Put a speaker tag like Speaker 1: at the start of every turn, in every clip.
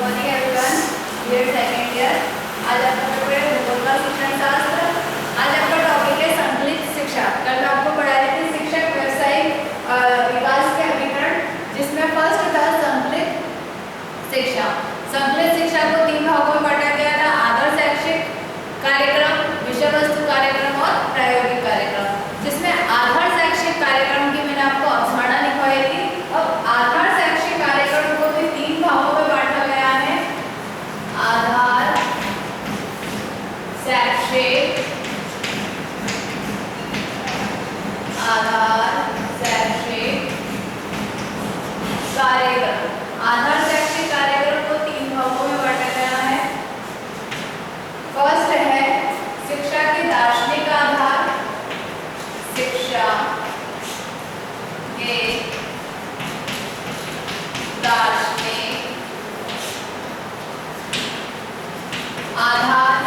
Speaker 1: Morning everyone, grade second year. आज आपका paper है भूगोल का शिक्षण शास्त्र। आज आपका टॉपिक है संकलित शिक्षा। कल आपको पढ़ा रही थी शिक्षक व्यवसायिक विकास के अभिकरण, जिसमें फर्स्ट था संकलित शिक्षा। संकलित शिक्षा को 3 भागों में बांटा गया था: आदर्श शैक्षिक कार्यक्रम, विषय वस्तु कार्यक्रम और प्रायोगिक कार्यक्रम। जिसमें आदर्श शैक्षिक कार्यक्रम की मैंने आपको अवधारणा लिखवाई थी। अब आदर्श शैक्षिक कार्यक्रम को भी 3 भागों में बांटा गया है: आधार शैक्षिक कार्यक्रम। आधार शैक्षिक कार्यक्रम को 3 भागों में बांटा गया है। फर्स्ट है शिक्षा के दार्शनिक आधार, शिक्षा के दार्शनिक आधार।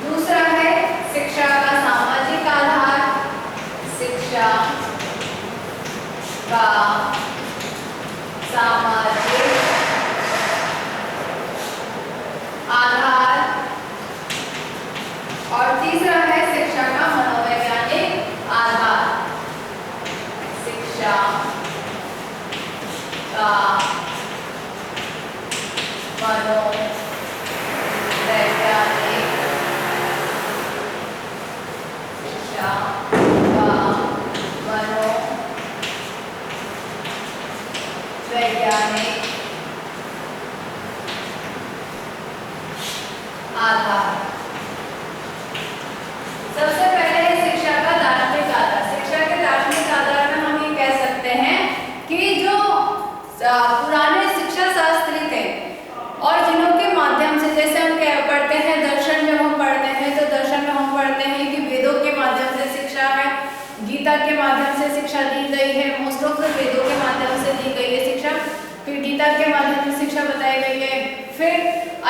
Speaker 1: दूसरा है शिक्षा का सामाजिक आधार, शिक्षा का सामाजिक आधार। और तीसरा है शिक्षा का मनोवैज्ञानिक आधार, शिक्षा का मनोवैज्ञानिक शिक्षा का मनोवैज्ञानिक आधार। सबसे पहले है शिक्षा का दार्शनिक आधार। शिक्षा के दार्शनिक आधार में हम ये कह सकते हैं कि जो पुराने शिक्षा शास्त्री थे और जिनके माध्यम से, जैसे हम पढ़ते हैं दर्शन, जब हम पढ़ते हैं तो दर्शन में हम पढ़ते हैं कि वेदों के माध्यम से शिक्षा है, गीता के माध्यम से शिक्षा दी गई है, मोस्ट ऑफ द वेदों के माध्यम से दी गई है शिक्षा, फिर गीता के माध्यम से शिक्षा बताई गई है। फिर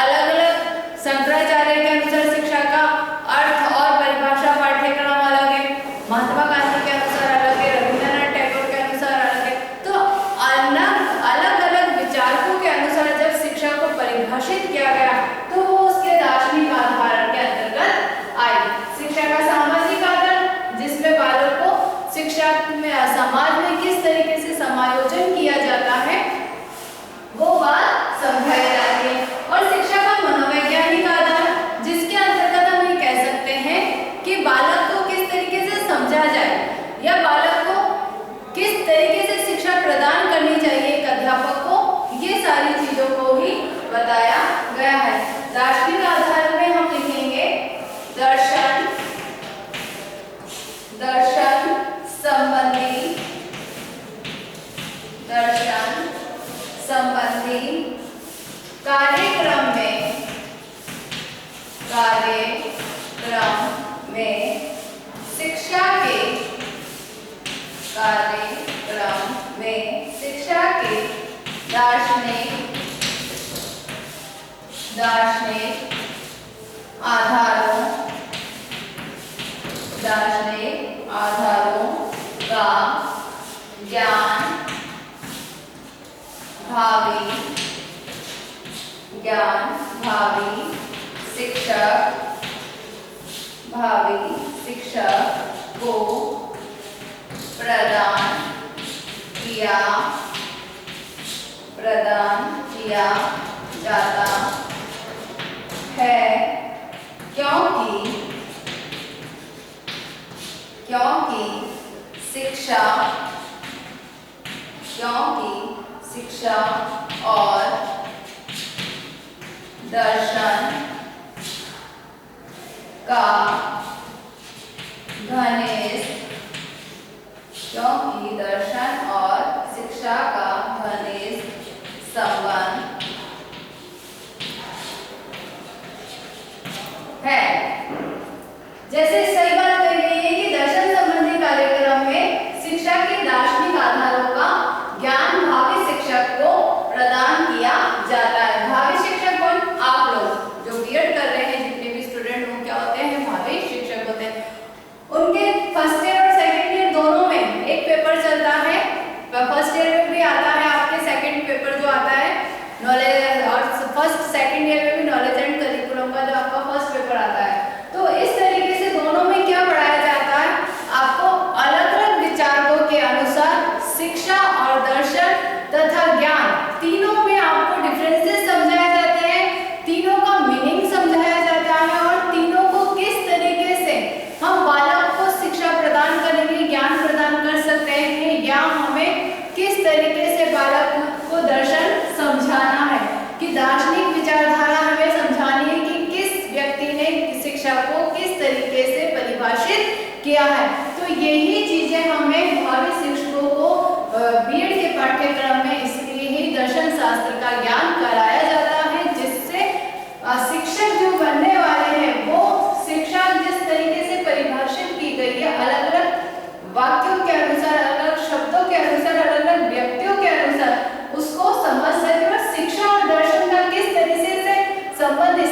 Speaker 1: अलग अलग शंकराचार्य के अनुसार शिक्षा का अर्थ और परिभाषा पाठ्यक्रम अलग है, महात्मा गांधी के अनुसार अलग है, रविंद्रनाथ टैगोर के अनुसार अलग है। तो अलग अलग विचारकों के अनुसार जब शिक्षा को परिभाषित किया गया तो वो उसके दार्शनिक आधार के अंतर्गत आई। शिक्षा का सामाजिक आधार, जिसमें बालक को शिक्षा में समाज में किस तरीके से समायोजन किया जाता है वो बात समझाई जाती है। और शिक्षा का मनोवैज्ञानिक आधार, जिसके अंतर्गत हम ये कह सकते हैं कि बालक को किस तरीके से समझा जाए या बालक को किस तरीके से शिक्षा प्रदान करनी चाहिए एक अध्यापक को, ये सारी चीजों को ही बताया गया है। दार्शनिक आधार में हम लिखेंगे दर्शन संबंधी कार्यक्रम में शिक्षा के दार्शनिक आधारों का ज्ञान भावी शिक्षक को प्रदान किया जाता है, क्योंकि शिक्षा और दर्शन का घनिष्ठ संबंध है। जैसे सही बात कही गई है कि दर्शन संबंधी कार्यक्रम में शिक्षा के दार्शनिक आधारों का ज्ञान भावी शिक्षक को प्रदान किया जाता है। भावी शिक्षक कौन? आप लोग जो बीएड कर रहे हैं, जितने भी स्टूडेंट वो क्या होते हैं? भावी शिक्षक होते हैं। उनके फर्स्ट ईयर और सेकेंड ईयर दोनों में एक पेपर चलता है। फर्स्ट ईयर में भी आता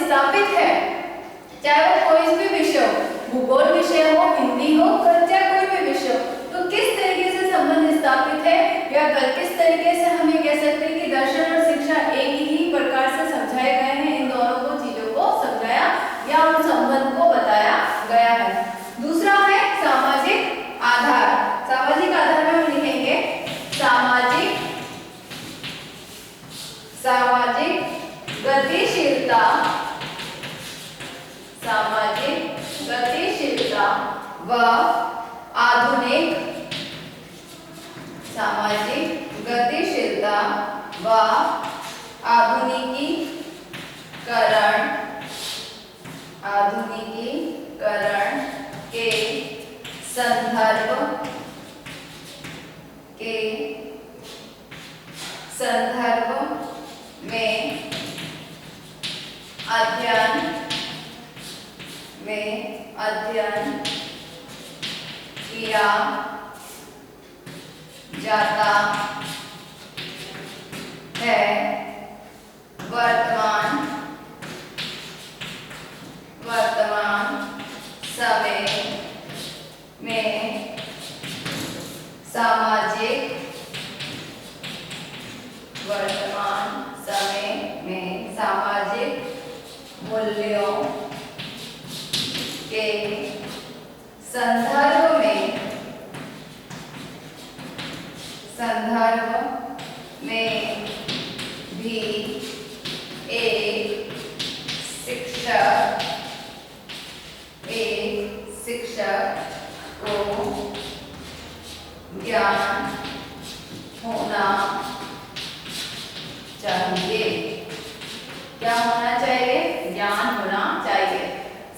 Speaker 1: स्थापित है, चाहे वो कोई भी विषय हो, भूगोल विषय हो, हिंदी हो, चाहे कोई भी विषय हो, तो किस तरीके से संबंध स्थापित है या किस तरीके से हम ये कह सकते हैं कि दर्शन और शिक्षा एक ही प्रकार से समझाए गए हैं, इन दोनों को चीजों को समझाया या उन संबंध को बताया गया है। दूसरा है सामाजिक आधार। सामाजिक आधार में हम लिखेंगे सामाजिक गतिशीलता, सामाजिक गतिशीलता व आधुनिक, सामाजिक गतिशीलता व आधुनिकीकरण, आधुनिकीकरण के संदर्भ में अध्ययन किया जाता है। वर्तमान समय में सामाजिक मूल्यों के संदर्भ में भी एक शिक्षक को ज्ञान होना चाहिए। क्या होना चाहिए? ज्ञान होना चाहिए।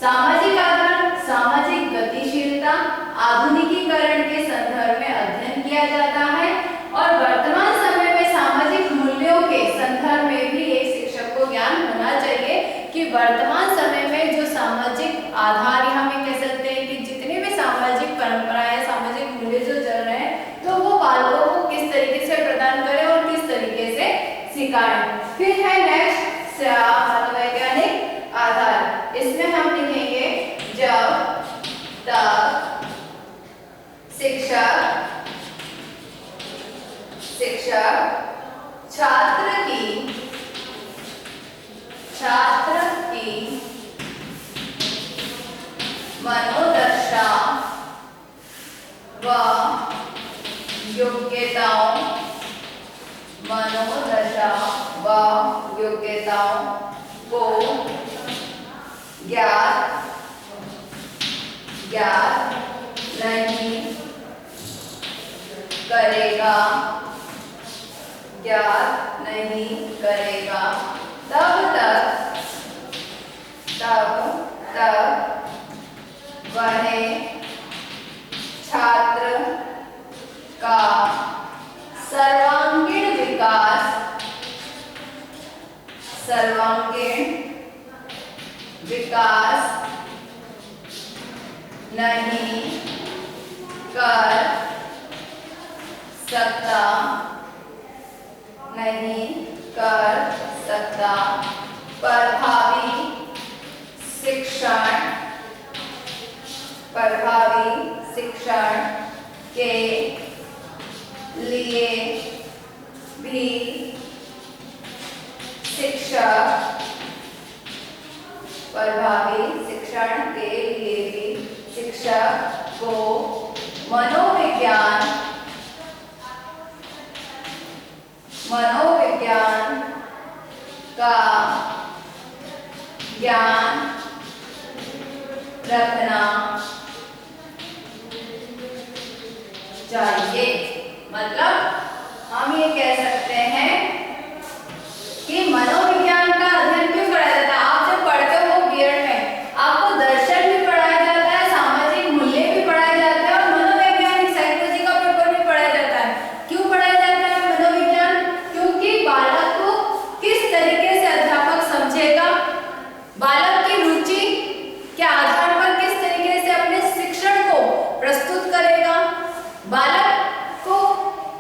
Speaker 1: सामाजिक आधार, सामाजिक गतिशीलता, आधुनिकीकरण के संदर्भ में अध्ययन किया जाता है और वर्तमान समय में सामाजिक मूल्यों के संदर्भ में भी एक शिक्षक को ज्ञान होना चाहिए कि वर्तमान समय में जो सामाजिक आधार यहाँ में कह सकते हैं कि जितने भी सामाजिक परंपराएं, सामाजिक मूल्य जो चल रहे हैं, तो वो बालकों को किस तरीके से प्रदान करें और किस तरीके से सिखाएं। फिर है नेक्स्ट मनोवैज्ञानिक आधार। इसमें हम लिखेंगे जब तक शिक्षक छात्र की मनोदशा व योग्यताओं को ज्ञात नहीं करेगा, तब तक वह छात्र का सर्वांगीण विकास नहीं कर सकता। प्रभावी शिक्षण के लिए भी शिक्षक को मनोविज्ञान का ज्ञान रखना चाहिए। मतलब हम ये कह सकते हैं कि मनोविज्ञान का अध्ययन क्यों कराया जाता है? आप जब पढ़ते हो बीएड में आपको दर्शन भी पढ़ाया जाता है, सामाजिक मूल्य भी पढ़ाया जाता है और मनोवैज्ञानिक साइकोलॉजी का पेपर भी पढ़ाया जाता है। क्यों पढ़ाया जाता है मनोविज्ञान? क्योंकि बालक को किस तरीके से अध्यापक समझेगा, बालक की रुचि के आधार पर किस तरीके से अपने शिक्षण को प्रस्तुत करेगा, बालक को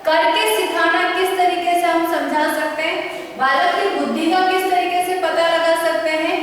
Speaker 1: करके सिखाना किस तरीके से हम समझा सकते हैं, बालक की बुद्धि का किस तरीके से पता लगा सकते हैं,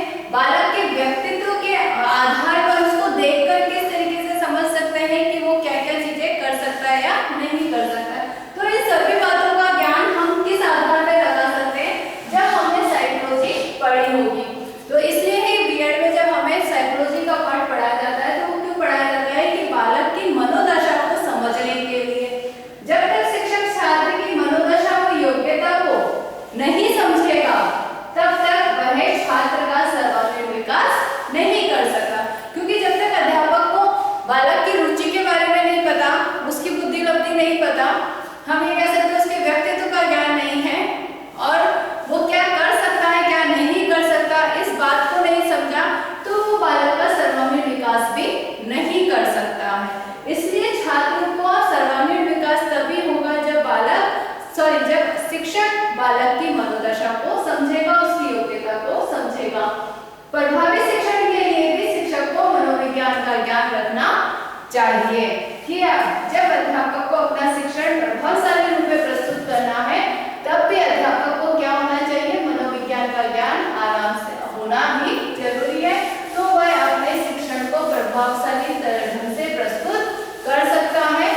Speaker 1: चाहिए। ठीक है, जब अध्यापक को अपना शिक्षण प्रभावशाली रूप में प्रस्तुत करना है तब भी अध्यापक को क्या होना चाहिए, मनोविज्ञान का ज्ञान आराम से होना भी जरूरी है। तो वह अपने शिक्षण को प्रभावशाली ढंग से प्रस्तुत कर सकता है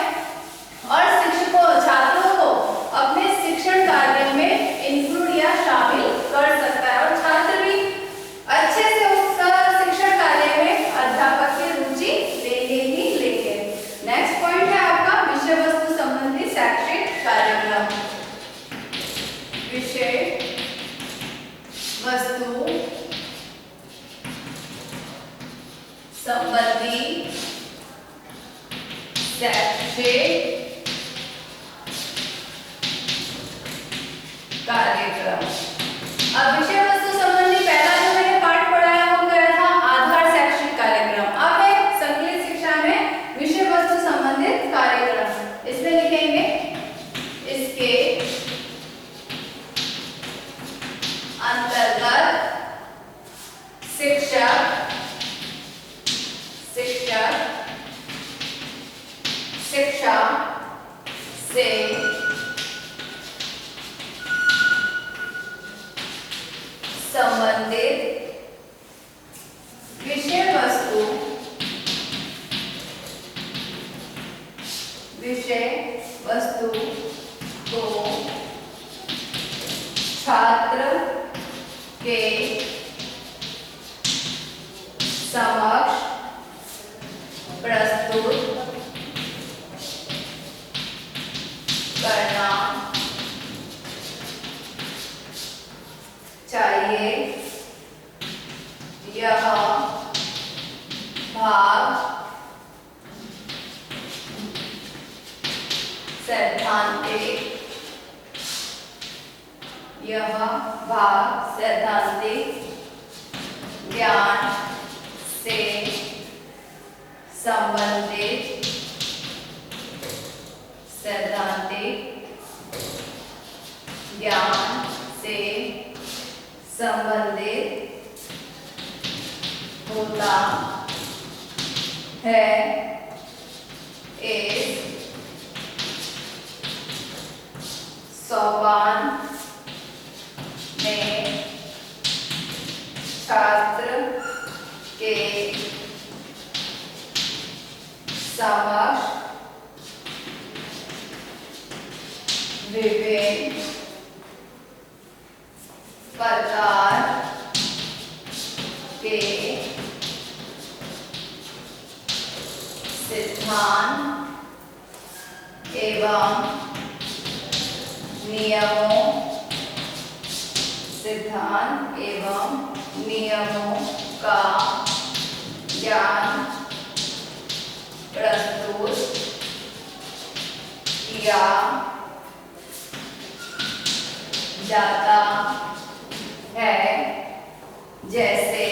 Speaker 1: और शिक्षकों छात्रों को अपने शिक्षण कार्य में इंक्लूड या शामिल कर सकता है और छात्र भी अच्छे से उसका शिक्षण कार्य में अध्यापक की रुचि लेंगे ही लेंगे। नेक्स्ट पॉइंट है आपका विषय वस्तु संबंधी शैक्षिक कार्यक्रम। विषय वस्तु संबंधी शैक्षिक कार्यक्रम। अब विषय वस्तु संबंधी पहला जो मैंने पाठ पढ़ाया वो क्या था, आधार शैक्षिक कार्यक्रम। अब है संकलित शिक्षा में विषय वस्तु संबंधित कार्यक्रम। इसमें लिखेंगे इसके अंतर्गत शिक्षक शिक्षा से संबंधित विषय वस्तु को छात्र के समक्ष प्रस्तुत करना चाहिए। यह भाग सैद्धांतिक ज्ञान से संबंधित होता है। इस सोपान में छात्र के समक्ष विभिन्न प्रकार के सिद्धांत एवं नियमों का ज्ञान प्रस्तुत किया जाता है। जैसे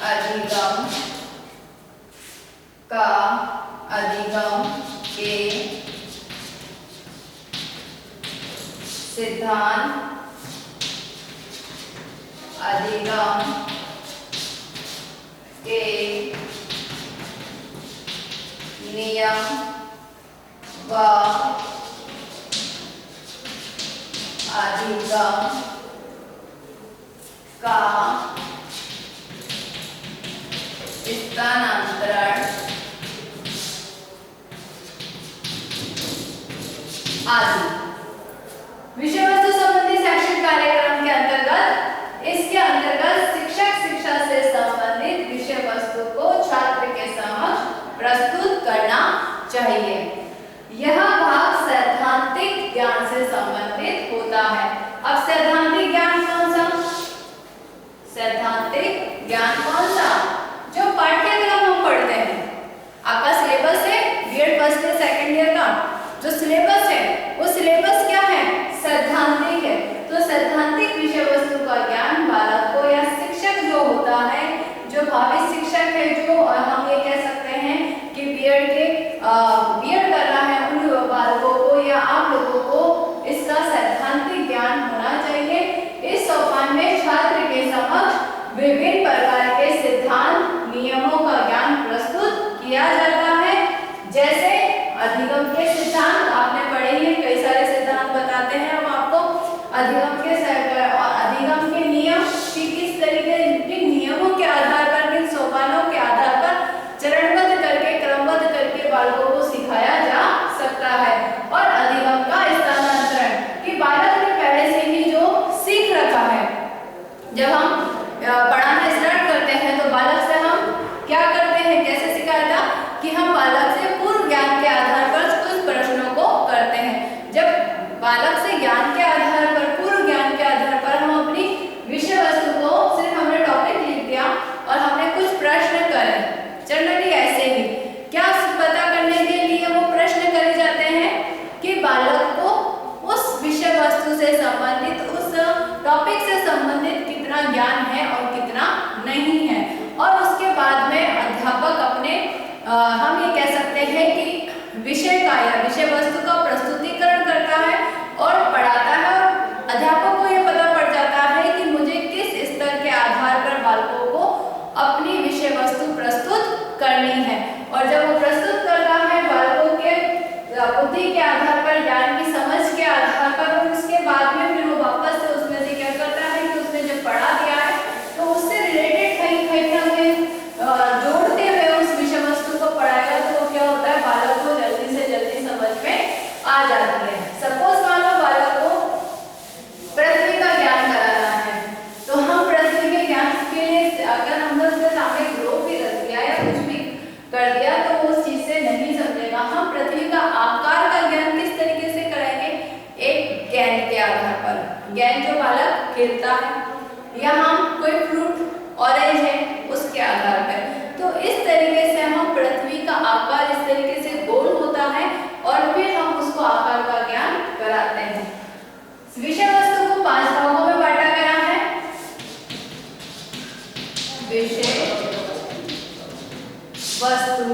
Speaker 1: अधिगम के सिद्धांत, अधिगम के नियम व अधिगम का स्थानांतरण आदि। विषय वस्तु संबंधी शैक्षिक कार्यक्रम के अंतर्गत इसके अंतर्गत शिक्षक शिक्षा से संबंधित विषय वस्तु को छात्र के समक्ष प्रस्तुत करना चाहिए। यह भाग सैद्धांतिक ज्ञान से संबंधित होता है। अब सैद्धांतिक ज्ञान कौन सा? सैद्धांतिक ज्ञान कौन सा? जो पाठ्यक्रम हम पढ़ते हैं, आपका सिलेबस है BEd first year second year का जो सिलेबस है वो सिलेबस क्या है? सैद्धांतिक है। तो सैद्धांतिक विषय वस्तु का ज्ञान बालक को या शिक्षक जो होता है, जो भावी शिक्षक है, जो हम ये कह सकते हैं कि बीएड कर रहा है, उन बालकों को या आप लोगों को इसका सैद्धांतिक ज्ञान होना चाहिए। इस सोपान में छात्र के समक्ष अधिगम के स्तर पर और अधिगम के नियम कि किस तरीके किन नियमों के आधार पर, किन सोपानों के आधार पर चरणबद्ध करके, क्रमबद्ध करके बालकों को सिखाया जा सकता है। और अधिगम का स्थानांतरण कि बालक ने पहले से ही जो सीख रखा है, जब हम पढ़ाना स्टार्ट करते हैं तो बालक से हम क्या करते हैं, कैसे सिखाया था कि हम बालक से पूर्व ज्ञान के आधार पर कुछ प्रश्नों को करते हैं। जब बालक से ज्ञान के आधार पर, पूर्व ज्ञान के आधार पर हम अपनी विषय वस्तु को, सिर्फ हमने टॉपिक लिख दिया और हमने कुछ प्रश्न करे, जनरली ऐसे ही क्या पता करने के लिए वो प्रश्न करे जाते हैं कि बालक को उस विषय वस्तु से संबंधित, उस टॉपिक से संबंधित कितना ज्ञान है और कितना नहीं है। और उसके बाद में अध्यापक अपने हम ये कह सकते हैं कि विषय का या विषय वस्तु का प्रस्तुतिकरण करता है और पढ़ाता है, और अध्यापक को ये पता पड़ जाता है कि मुझे किस स्तर के आधार पर बालकों को अपनी विषय वस्तु प्रस्तुत करनी है। और जब वो प्रस्तुत करता है बालकों के बुद्धि के आधार पर, ज्ञान की समझ के आधार पर, और उसके बाद में फिर वो वापस से उसमें से क्या करता है कि उसने जब पढ़ा दिया है तो उससे रिलेटेड जोड़ते हुए उस विषय वस्तु को पढ़ाएगा, तो वो क्या होता है, बालक को जल्दी से जल्दी समझ में आ जाती है। सपोज मान लो बालक को पृथ्वी का ज्ञान कराना है, तो हम पृथ्वी के ज्ञान के लिए अगर हमने उसके सामने ग्लोब भी रख दिया या कुछ भी कर दिया तो वो उस चीज से नहीं समझेगा। हम पृथ्वी का आकार का ज्ञान किस तरीके से कराएंगे, एक गेंद के आधार पर, गेंद जो बालक खेलता है, या हम कोई फ्रूट ऑरेंज है उसके आधार पर। तो इस तरीके से हम पृथ्वी का आकार इस तरीके से गोल होता है और फिर हम उसको आकार का ज्ञान कराते हैं। विषय वस्तु को 5 भागों में बांटा गया है। विषय वस्तु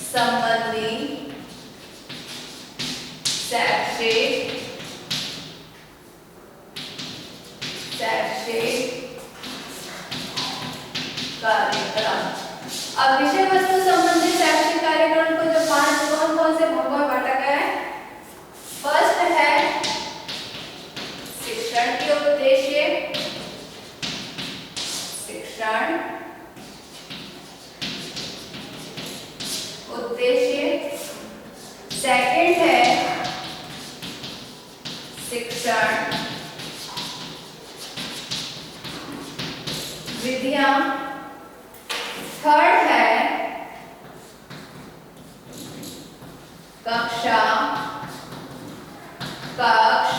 Speaker 1: संबंधी शैक्षिक कार्यक्रम। अब विषय वस्तु संबंधी शैक्षिक कार्यक्रम को जो 5 कौन से भागों में बांटा गया है। फर्स्ट है शिक्षण के उद्देश्य, शिक्षण उद्देश्य। सेकंड है शिक्षण विधियां। थर्ड है कक्षा, कक्ष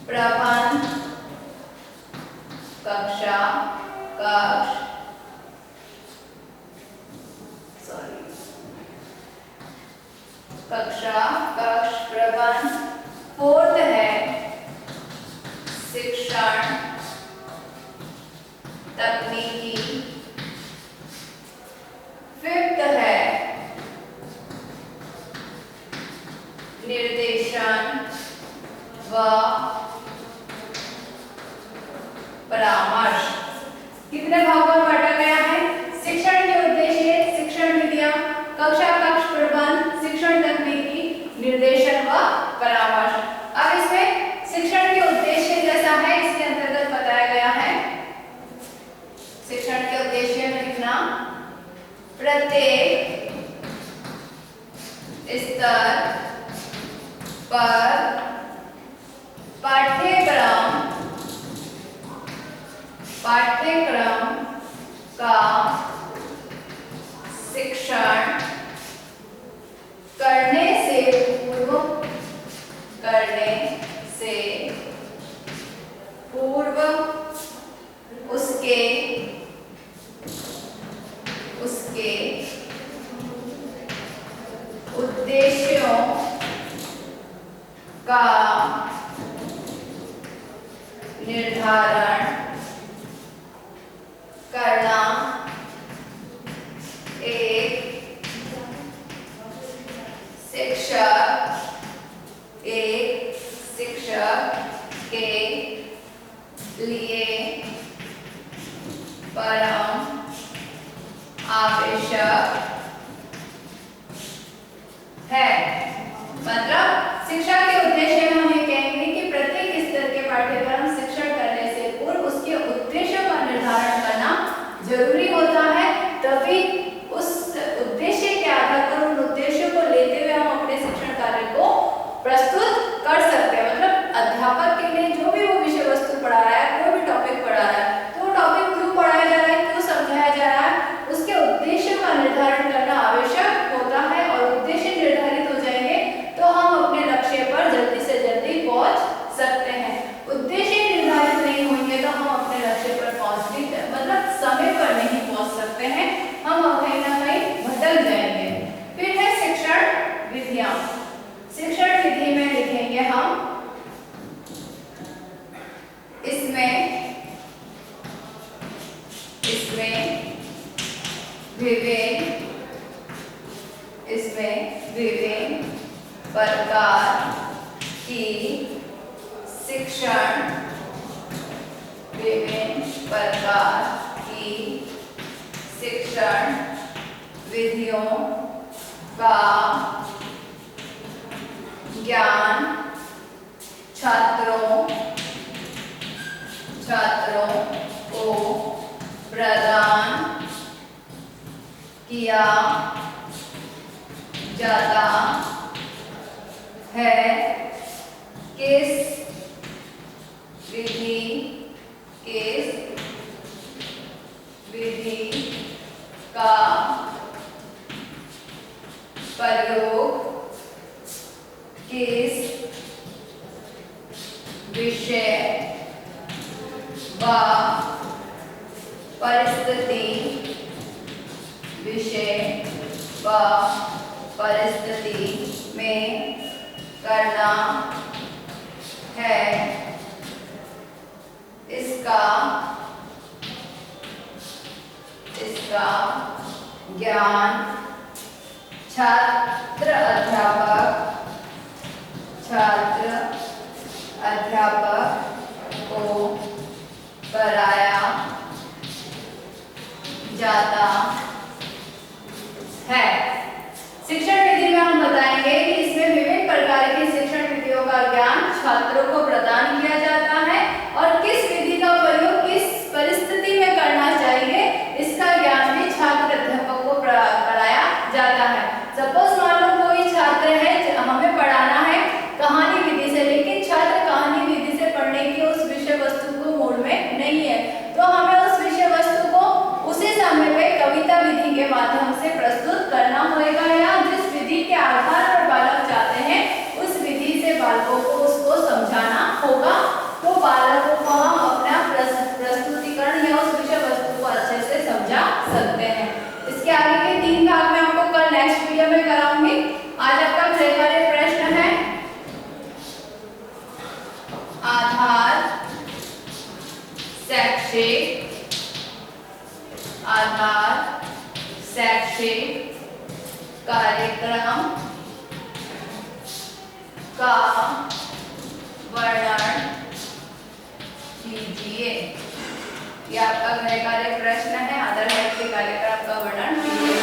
Speaker 1: प्रबंध, कक्षा कक्ष कक्षा कक्ष प्रबंध। फोर्थ है शिक्षण तकनीकी। फिफ्थ है निर्देशन व परामर्श। कितने भागों में बांटा गया है। शिक्षण के उद्देश्य, शिक्षण विधियां, कक्षा कक्ष प्रबंध, शिक्षण तकनीकी, निर्देशन व परामर्श। अब इसमें शिक्षण के उद्देश्य जैसा है इसके अंतर्गत बताया गया है। शिक्षण के उद्देश्य में लिखना प्रत्येक स्तर पर पाठ्यक्रम का शिक्षण करने से पूर्व उसके उद्देश्यों का निर्धारण करना एक शिक्षक के लिए परम आवश्यक है। मतलब शिक्षा के उद्देश्य इसमें विभिन्न प्रकार की शिक्षण, विभिन्न प्रकार की शिक्षण विधियों का ज्ञान छात्रों को प्रदान किया जाता है। किस विधि का प्रयोग किस विषय व परिस्थिति में करना है, इसका ज्ञान छात्र अध्यापक को कराया जाता है। शिक्षण विधि में हम बताएंगे कि इसमें विभिन्न प्रकार की शिक्षण विधियों का ज्ञान छात्रों को प्रदान किया जाता है और किस विधि का प्रयोग किस परिस्थिति में करना चाहिए, इसका ज्ञान भी छात्र अध्यापक को कराया जाता है। सपोज मान लो कोई छात्र है, हमें पढ़ाना है कहानी विधि से, लेकिन छात्र कहानी विधि से पढ़ने की उस विषय वस्तु को मूड में नहीं है, तो हमें उस विषय वस्तु को उसी समय पे कविता विधि के माध्यम से प्रस्तुत करना होगा, या जिस विधि के आधार पर बालक चाहते हैं उस विधि से बालकों को उसको समझाना होगा। तो बालकों को हम अपना प्रस्तुतिकरण या उस विषय वस्तु को अच्छे से समझा सकते हैं। इसके आगे के 3 भाग में आपको कल नेक्स्ट वीडियो में कराऊंगी। आज आपका गृहकार्य प्रश्न है आधार शैक्षिक कार्यक्रम का वर्णन कीजिए। यह आपका गृहकार्य प्रश्न है, आधार शैक्षिक कार्यक्रम का वर्णन कीजिए।